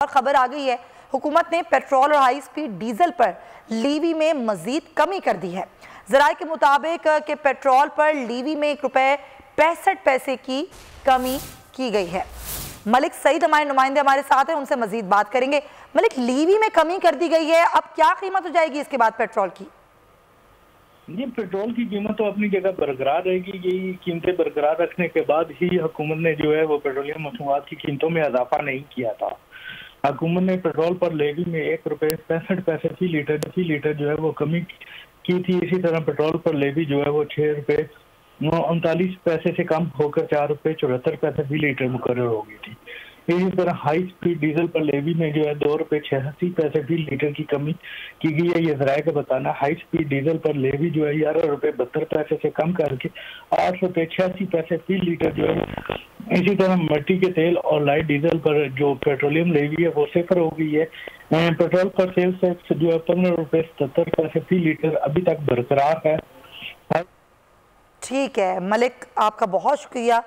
और खबर आ गई है, हुकूमत ने पेट्रोल और हाई स्पीड डीजल पर लीवी में मजीद कमी कर दी है। जराये के मुताबिक कि पेट्रोल पर लीवी में ₹1.65 की कमी की गई है। मलिक सईद हमारे नुमाइंदे हमारे साथ हैं, उनसे मजीद बात करेंगे। मलिक, लीवी में कमी कर दी गई है, अब क्या कीमत हो जाएगी इसके बाद पेट्रोल की? जी, पेट्रोल की कीमत तो अपनी जगह बरकरार रहेगी। यही कीमतें बरकरार रखने के बाद ही हुकूमत ने जो है वो पेट्रोलियम मसनूआत की कीमतों में इजाफा नहीं किया था। हुकूमत ने पेट्रोल पर लेवी में ₹1.65 फी लीटर जो है वो कमी की थी। इसी तरह पेट्रोल पर लेवी जो है वो ₹6.39 से कम होकर ₹4.74 फी लीटर मुकर्रर हो गई थी। इसी तरह हाई स्पीड डीजल पर लेवी में जो है ₹2.86 फी लीटर की कमी की गई है। ये जराये का बताना। हाई स्पीड डीजल पर लेवी जो है ₹11.72 से कम करके ₹8.86 फी लीटर जो है। इसी तरह मिट्टी के तेल और लाइट डीजल पर जो पेट्रोलियम लेवी है वो सिफर हो गई है। पेट्रोल पर सेल्स टैक्स जो है ₹15.77 फी लीटर अभी तक बरकरार है। ठीक है मलिक, आपका बहुत शुक्रिया।